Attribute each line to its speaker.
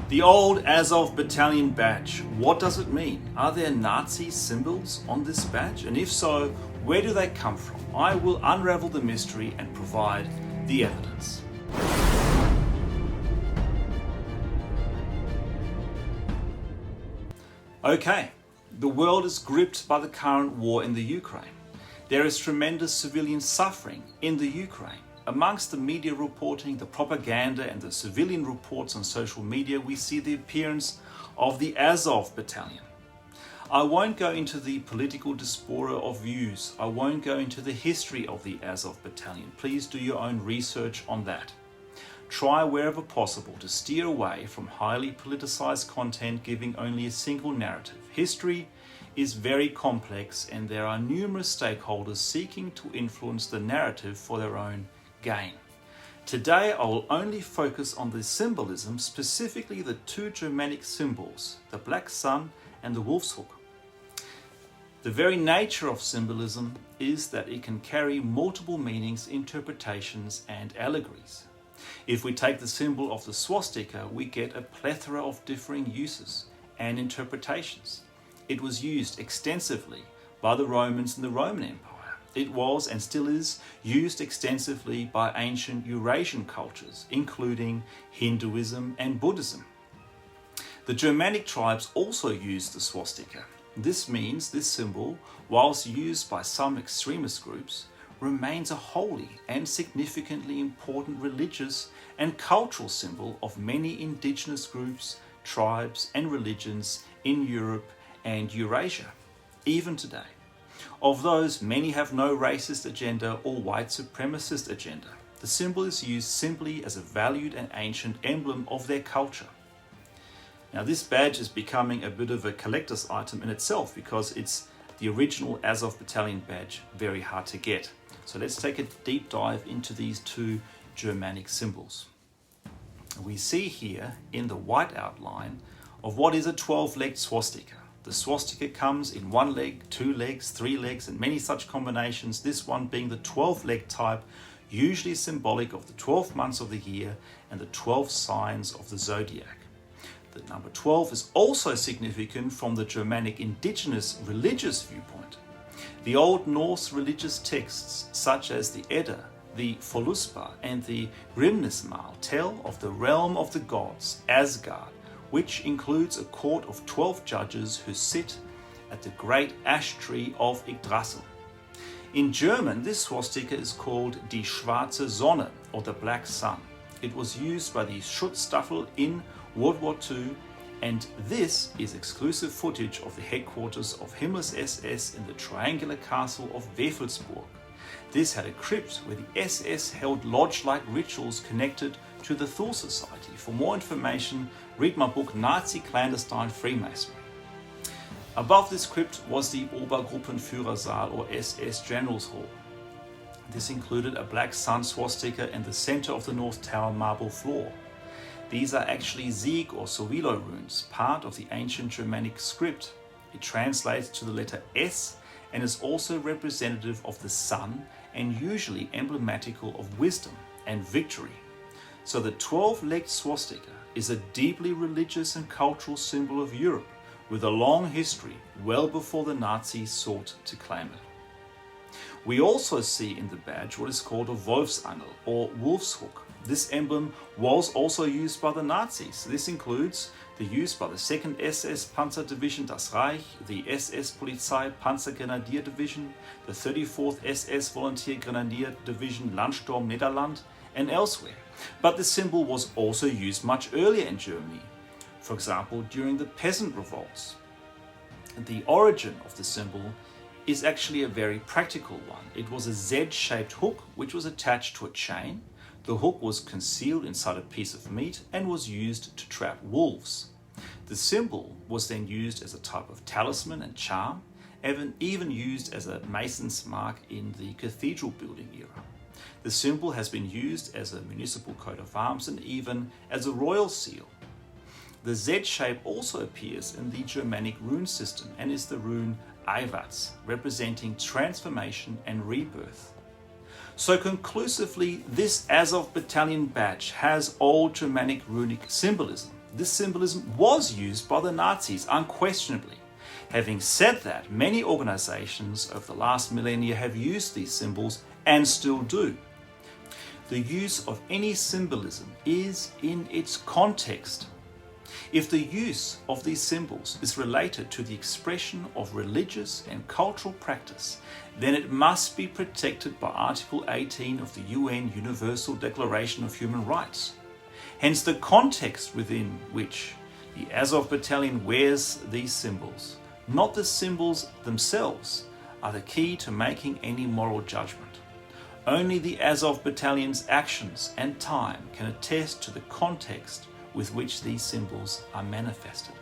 Speaker 1: The old Azov Battalion badge, what does it mean? Are there Nazi symbols on this badge? And if so, where do they come from? I will unravel the mystery and provide the evidence. Okay, the world is gripped by the current war in the Ukraine. There is tremendous civilian suffering in the Ukraine. Amongst the media reporting, the propaganda and the civilian reports on social media, we see the appearance of the Azov Battalion. I won't go into the political diaspora of views. I won't go into the history of the Azov Battalion. Please do your own research on that. Try wherever possible to steer away from highly politicized content giving only a single narrative. History is very complex and there are numerous stakeholders seeking to influence the narrative for their own gain. Today I will only focus on the symbolism, specifically the two Germanic symbols, the black sun and the wolf's hook. The very nature of symbolism is that it can carry multiple meanings, interpretations and allegories. If we take the symbol of the swastika, we get a plethora of differing uses and interpretations. It was used extensively by the Romans in the Roman Empire. It was and still is used extensively by ancient Eurasian cultures, including Hinduism and Buddhism. The Germanic tribes also used the swastika. This means this symbol, whilst used by some extremist groups, remains a holy and significantly important religious and cultural symbol of many indigenous groups, tribes and religions in Europe and Eurasia, even today. Of those, many have no racist agenda or white supremacist agenda. The symbol is used simply as a valued and ancient emblem of their culture. Now this badge is becoming a bit of a collector's item in itself because it's the original Azov Battalion badge, very hard to get. So let's take a deep dive into these two Germanic symbols. We see here in the white outline of what is a 12-legged swastika. The swastika comes in one leg, two legs, three legs, and many such combinations, this one being the 12-leg type, usually symbolic of the 12 months of the year and the 12 signs of the zodiac. The number 12 is also significant from the Germanic indigenous religious viewpoint. The Old Norse religious texts, such as the Edda, the Voluspa, and the Grimnismal, tell of the realm of the gods, Asgard, which includes a court of 12 judges who sit at the great ash tree of Yggdrasil. In German, this swastika is called die schwarze Sonne, or the black sun. It was used by the Schutzstaffel in World War II, and this is exclusive footage of the headquarters of Himmler's SS in the triangular castle of Wewelsburg. This had a crypt where the SS held lodge-like rituals connected to the Thule Society. For more information, read my book Nazi Clandestine Freemasonry. Above this crypt was the Obergruppenführersaal or SS General's Hall. This included a black sun swastika in the center of the North Tower marble floor. These are actually Sieg or Sowilo runes, part of the ancient Germanic script. It translates to the letter S and is also representative of the sun and usually emblematical of wisdom and victory. So the 12-legged swastika is a deeply religious and cultural symbol of Europe with a long history well before the Nazis sought to claim it. We also see in the badge what is called a Wolfsangel or wolf's hook. This emblem was also used by the Nazis. This includes the use by the 2nd SS Panzer Division Das Reich, the SS Polizei Panzergrenadier Division, the 34th SS Volunteer Grenadier Division Landsturm Nederland, and elsewhere. But the symbol was also used much earlier in Germany, for example during the peasant revolts. The origin of the symbol is actually a very practical one. It was a Z-shaped hook which was attached to a chain. The hook was concealed inside a piece of meat and was used to trap wolves. The symbol was then used as a type of talisman and charm, and even used as a mason's mark in the cathedral building era. The symbol has been used as a municipal coat of arms and even as a royal seal. The Z shape also appears in the Germanic rune system and is the rune Eiwatz, representing transformation and rebirth. So conclusively, this Azov Battalion badge has old Germanic runic symbolism. This symbolism was used by the Nazis, unquestionably. Having said that, many organizations of the last millennia have used these symbols and still do. The use of any symbolism is in its context. If the use of these symbols is related to the expression of religious and cultural practice, then it must be protected by Article 18 of the UN Universal Declaration of Human Rights. Hence, the context within which the Azov Battalion wears these symbols, not the symbols themselves, are the key to making any moral judgment. Only the Azov Battalion's actions and time can attest to the context with which these symbols are manifested.